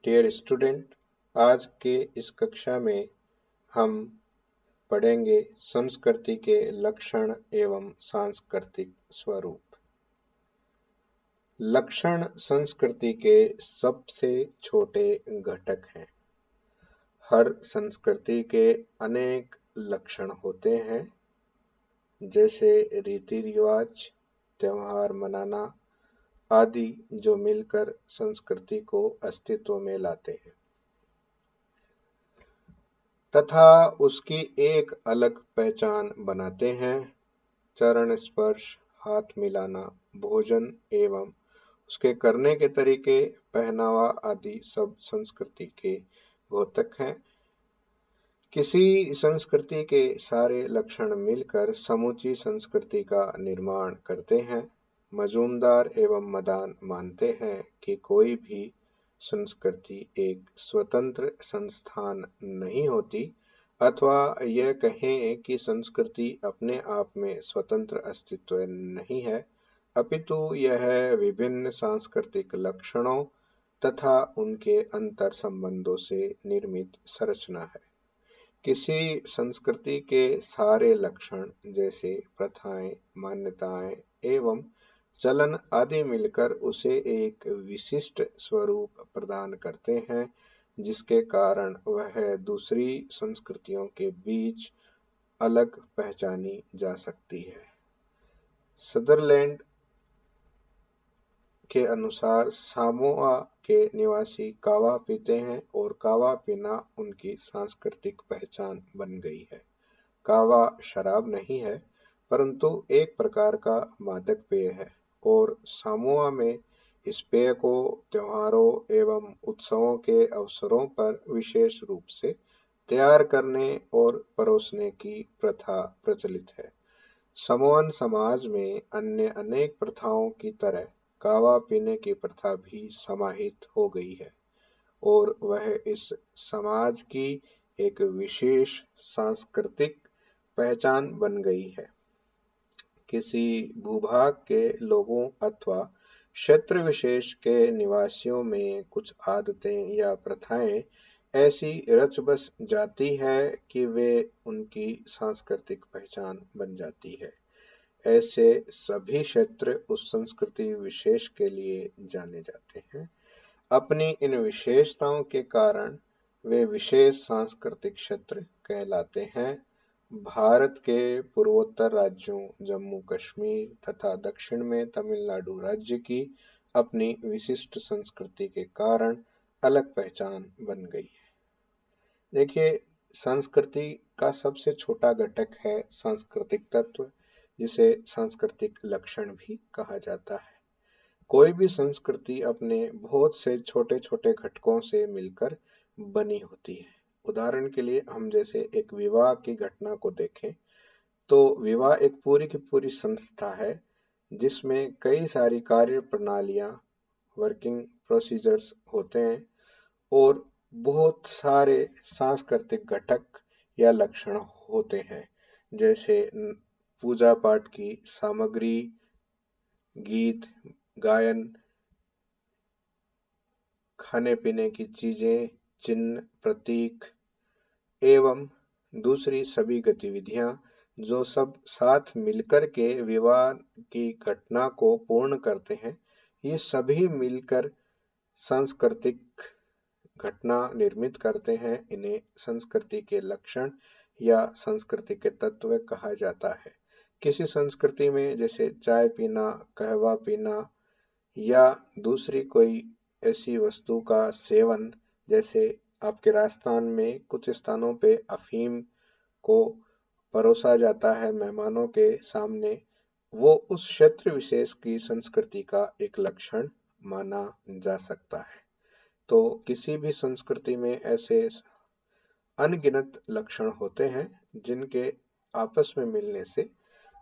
Dear student, आज के इस कक्षा में हम पढ़ेंगे संस्कृति के लक्षण एवं सांस्कृतिक स्वरूप। लक्षण संस्कृति के सबसे छोटे घटक हैं। हर संस्कृति के अनेक लक्षण होते हैं, जैसे रीति रिवाज, त्योहार मनाना आदि, जो मिलकर संस्कृति को अस्तित्व में लाते हैं तथा उसकी एक अलग पहचान बनाते हैं। चरण स्पर्श, हाथ मिलाना, भोजन एवं उसके करने के तरीके, पहनावा आदि सब संस्कृति के द्योतक हैं। किसी संस्कृति के सारे लक्षण मिलकर समूची संस्कृति का निर्माण करते हैं। मजूमदार एवं मदान मानते हैं कि कोई भी संस्कृति एक स्वतंत्र संस्थान नहीं होती, अथवा यह कहें कि संस्कृति अपने आप में स्वतंत्र अस्तित्व नहीं है, अपितु यह विभिन्न सांस्कृतिक लक्षणों तथा उनके अंतर संबंधों से निर्मित संरचना है। किसी संस्कृति के सारे लक्षण, जैसे प्रथाएं, मान्यताएं एवं चलन आदि मिलकर उसे एक विशिष्ट स्वरूप प्रदान करते हैं, जिसके कारण वह दूसरी संस्कृतियों के बीच अलग पहचानी जा सकती है। सदरलैंड के अनुसार सामोआ के निवासी कावा पीते हैं और कावा पीना उनकी सांस्कृतिक पहचान बन गई है। कावा शराब नहीं है, परंतु एक प्रकार का मादक पेय है और सामोआ में इस पेय को त्योहारों एवं उत्सवों के अवसरों पर विशेष रूप से तैयार करने और परोसने की प्रथा प्रचलित है। समोअन समाज में अन्य अनेक प्रथाओं की तरह कावा पीने की प्रथा भी समाहित हो गई है और वह इस समाज की एक विशेष सांस्कृतिक पहचान बन गई है। किसी भूभाग के लोगों अथवा क्षेत्र विशेष के निवासियों में कुछ आदतें या प्रथाएं ऐसी रच बस जाती है कि वे उनकी सांस्कृतिक पहचान बन जाती है। ऐसे सभी क्षेत्र उस संस्कृति विशेष के लिए जाने जाते हैं। अपनी इन विशेषताओं के कारण वे विशेष सांस्कृतिक क्षेत्र कहलाते हैं। भारत के पूर्वोत्तर राज्यों जम्मू कश्मीर तथा दक्षिण में तमिलनाडु राज्य की अपनी विशिष्ट संस्कृति के कारण अलग पहचान बन गई है। देखिए, संस्कृति का सबसे छोटा घटक है सांस्कृतिक तत्व, जिसे सांस्कृतिक लक्षण भी कहा जाता है। कोई भी संस्कृति अपने बहुत से छोटे छोटे घटकों से मिलकर बनी होती है। उदाहरण के लिए हम जैसे एक विवाह की घटना को देखें, तो विवाह एक पूरी की पूरी संस्था है, जिसमें कई सारी कार्य प्रणालियां, वर्किंग प्रोसीजर्स होते हैं और बहुत सारे सांस्कृतिक घटक या लक्षण होते हैं, जैसे पूजा पाठ की सामग्री, गीत गायन, खाने पीने की चीजें, चिन्ह, प्रतीक एवं दूसरी सभी गतिविधियां, जो सब साथ मिलकर के विवाह की घटना को पूर्ण करते हैं, ये सभी मिलकर सांस्कृतिक घटना निर्मित करते हैं। इन्हें संस्कृति के लक्षण या संस्कृति के तत्व कहा जाता है। किसी संस्कृति में जैसे चाय पीना, कहवा पीना या दूसरी कोई ऐसी वस्तु का सेवन, जैसे आपके राजस्थान में कुछ स्थानों पे अफीम को परोसा जाता है मेहमानों के सामने, वो उस क्षेत्र विशेष की संस्कृति का एक लक्षण माना जा सकता है। तो किसी भी संस्कृति में ऐसे अनगिनत लक्षण होते हैं, जिनके आपस में मिलने से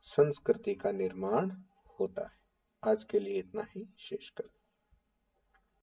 संस्कृति का निर्माण होता है। आज के लिए इतना ही, शेष कर